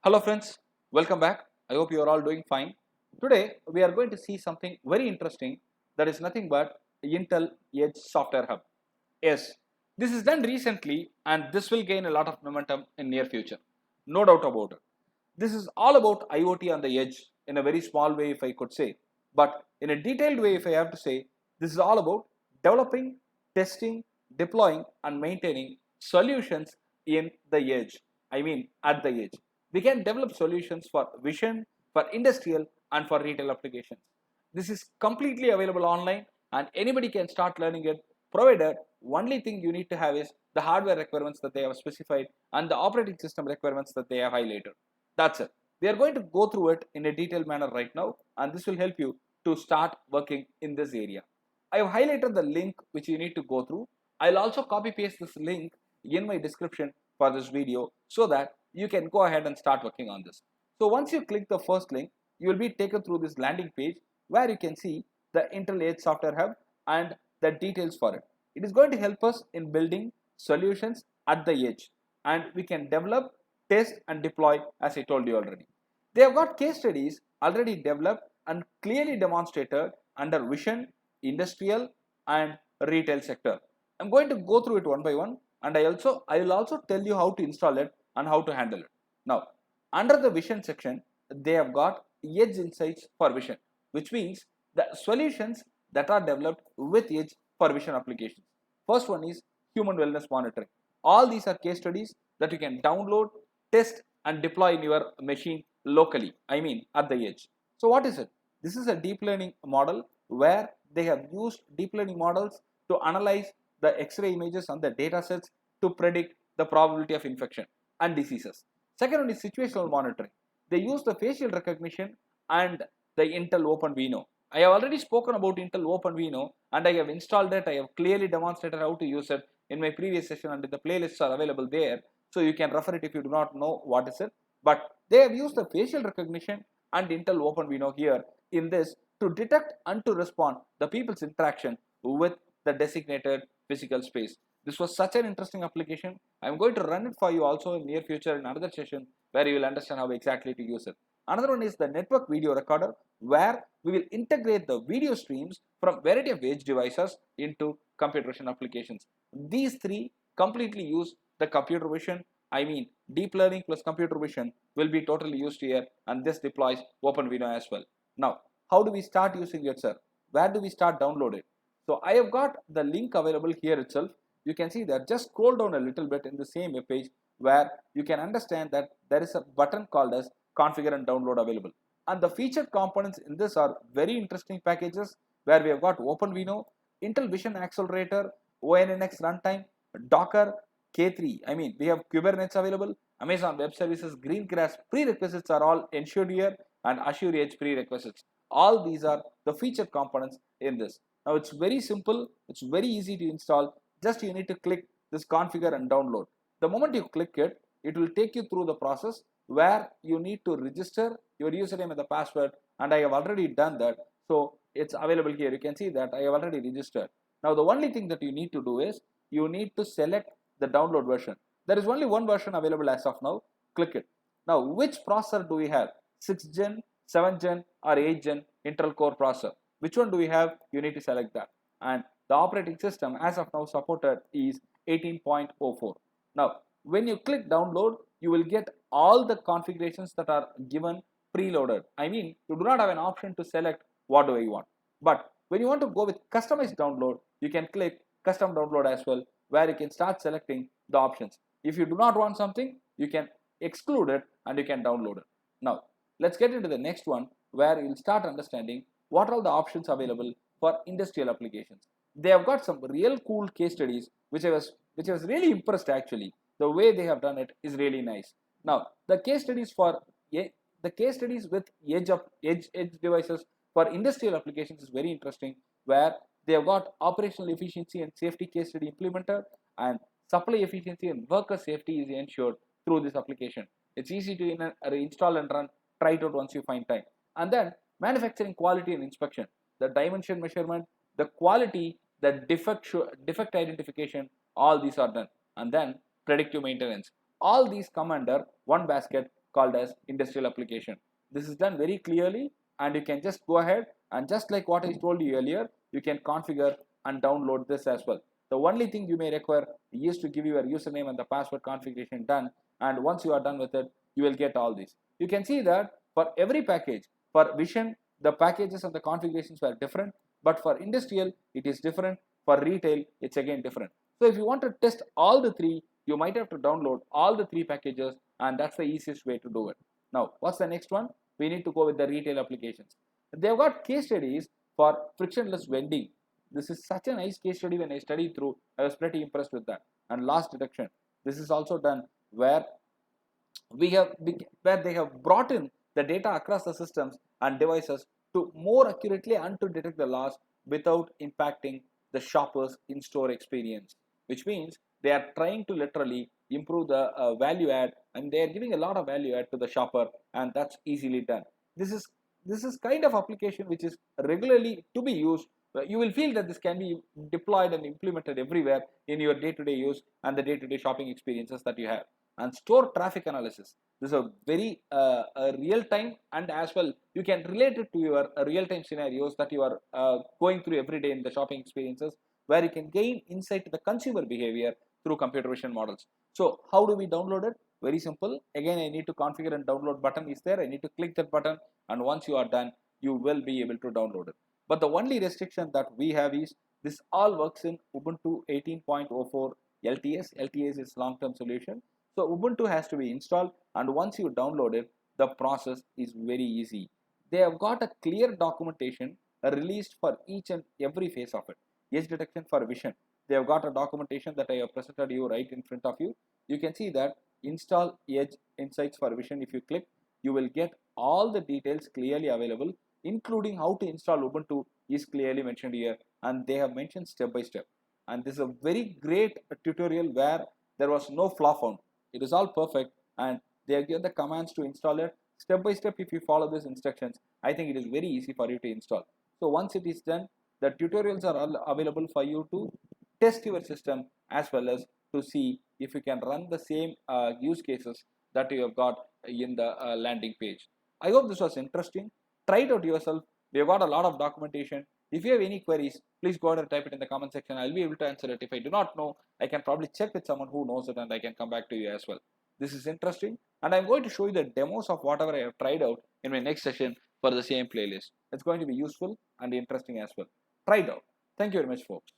Hello friends, welcome back. I hope you are all doing fine. Today we are going to see something very interesting that is nothing but Intel Edge Software Hub. Yes, this is done recently and this will gain a lot of momentum in near future. No doubt about it. This is all about IoT on the edge in a very small way if I could say. But in a detailed way if I have to say, this is all about developing, testing, deploying and maintaining solutions in the edge. I mean at the edge. We can develop solutions for vision, for industrial and for retail applications. This is completely available online and anybody can start learning it provided only thing you need to have is the hardware requirements that they have specified and the operating system requirements that they have highlighted. That's it. We are going to go through it in a detailed manner right now and this will help you to start working in this area. I have highlighted the link which you need to go through. I'll also copy paste this link in my description for this video so that you can go ahead and start working on this. So once you click the first link, you will be taken through this landing page where you can see the Intel Edge Software Hub and the details for it. It is going to help us in building solutions at the edge and we can develop, test and deploy as I told you already. They have got case studies already developed and clearly demonstrated under vision, industrial and retail sector. I'm going to go through it one by one and I will also tell you how to install it and how to handle it. Now, under the vision section, they have got edge insights for vision, which means the solutions that are developed with edge for vision applications. First one is human wellness monitoring. All these are case studies that you can download, test and deploy in your machine locally, I mean at the edge. So what is it? This is a deep learning model where they have used deep learning models to analyze the X-ray images on the data sets to predict the probability of infection and diseases. Second one is situational monitoring. They use the facial recognition and the Intel OpenVINO. I have already spoken about Intel OpenVINO and I have installed it. I have clearly demonstrated how to use it in my previous session and the playlists are available there. So you can refer it if you do not know what is it. But they have used the facial recognition and Intel OpenVINO here in this to detect and to respond the people's interaction with the designated physical space. This was such an interesting application. I am going to run it for you also in near future in another session where you will understand how exactly to use it. Another one is the network video recorder where we will integrate the video streams from variety of edge devices into computer vision applications. These three completely use the computer vision, I mean deep learning plus computer vision will be totally used here and this deploys OpenVINO as well. Now, how do we start using it, sir? Where do we start download it? So I have got the link available here itself. You can see that just scroll down a little bit in the same web page where you can understand that there is a button called as configure and download available. And the featured components in this are very interesting packages where we have got OpenVINO, Intel Vision Accelerator, ONNX runtime, Docker, K3. I mean, we have Kubernetes available, Amazon Web Services, Greengrass prerequisites are all ensured here and Azure Edge prerequisites. All these are the featured components in this. Now it's very simple, it's very easy to install. Just you need to click this configure and download. The moment you click it, it will take you through the process where you need to register your username and the password and I have already done that. So it's available here. You can see that I have already registered. Now the only thing that you need to do is you need to select the download version. There is only one version available as of now. Click it. Now which processor do we have? 6th gen, 7th gen or 8th gen Intel Core processor? Which one do we have? You need to select that. And the operating system as of now supported is 18.04. Now when you click download, you will get all the configurations that are given preloaded. I mean, you do not have an option to select what do I want. But when you want to go with customized download, you can click custom download as well, where you can start selecting the options. If you do not want something, you can exclude it and you can download it. Now let's get into the next one where you'll start understanding what are all the options available for industrial applications. They have got some real cool case studies which I was really impressed actually. The way they have done it is really nice. Now the case studies with edge devices for industrial applications is very interesting where they have got operational efficiency and safety case study implemented and supply efficiency and worker safety is ensured through this application. It's easy to install and run, try it out once you find time. And then manufacturing quality and inspection, the dimension measurement, the quality, the defect identification, all these are done. And then predictive maintenance. All these come under one basket called as industrial application. This is done very clearly, and you can just go ahead and just like what I told you earlier, you can configure and download this as well. The only thing you may require is to give your username and the password configuration done, and once you are done with it, you will get all these. You can see that for every package, for Vision, the packages and the configurations were different, but for industrial, it is different. For retail, it's again different. So if you want to test all the three, you might have to download all the three packages, and that's the easiest way to do it. Now, what's the next one? We need to go with the retail applications. They've got case studies for frictionless vending. This is such a nice case study. When I studied through, I was pretty impressed with that. And loss detection. This is also done where they have brought in the data across the systems and devices to more accurately and to detect the loss without impacting the shopper's in-store experience, which means they are trying to literally improve the value add, and they are giving a lot of value add to the shopper, and that's easily done. This is kind of application which is regularly to be used. You will feel that this can be deployed and implemented everywhere in your day-to-day use and the day-to-day shopping experiences that you have. And store traffic analysis. This is a very real-time, and as well you can relate it to your real-time scenarios that you are going through every day in the shopping experiences, where you can gain insight to the consumer behavior through computer vision models. So how do we download it? Very simple. Again, I need to configure and download button is there. I need to click that button, and once you are done, you will be able to download it. But the only restriction that we have is this all works in Ubuntu 18.04 LTS. LTS is long-term solution. So Ubuntu has to be installed, and once you download it, the process is very easy. They have got a clear documentation released for each and every phase of it. Edge detection for Vision. They have got a documentation that I have presented you right in front of you. You can see that install Edge Insights for Vision. If you click, you will get all the details clearly available, including how to install Ubuntu is clearly mentioned here, and they have mentioned step by step. And this is a very great tutorial where there was no flaw found. It is all perfect, and they have given the commands to install it step by step. If you follow these instructions, I think it is very easy for you to install. So once it is done, the tutorials are all available for you to test your system, as well as to see if you can run the same use cases that you have got in the landing page. I hope this was interesting. Try it out yourself. We have got a lot of documentation. If you have any queries, please go ahead and type it in the comment section. I'll be able to answer it. If I do not know, I can probably check with someone who knows it, and I can come back to you as well. This is interesting, and I'm going to show you the demos of whatever I have tried out in my next session for the same playlist. It's going to be useful and interesting as well. Try it out. Thank you very much, folks.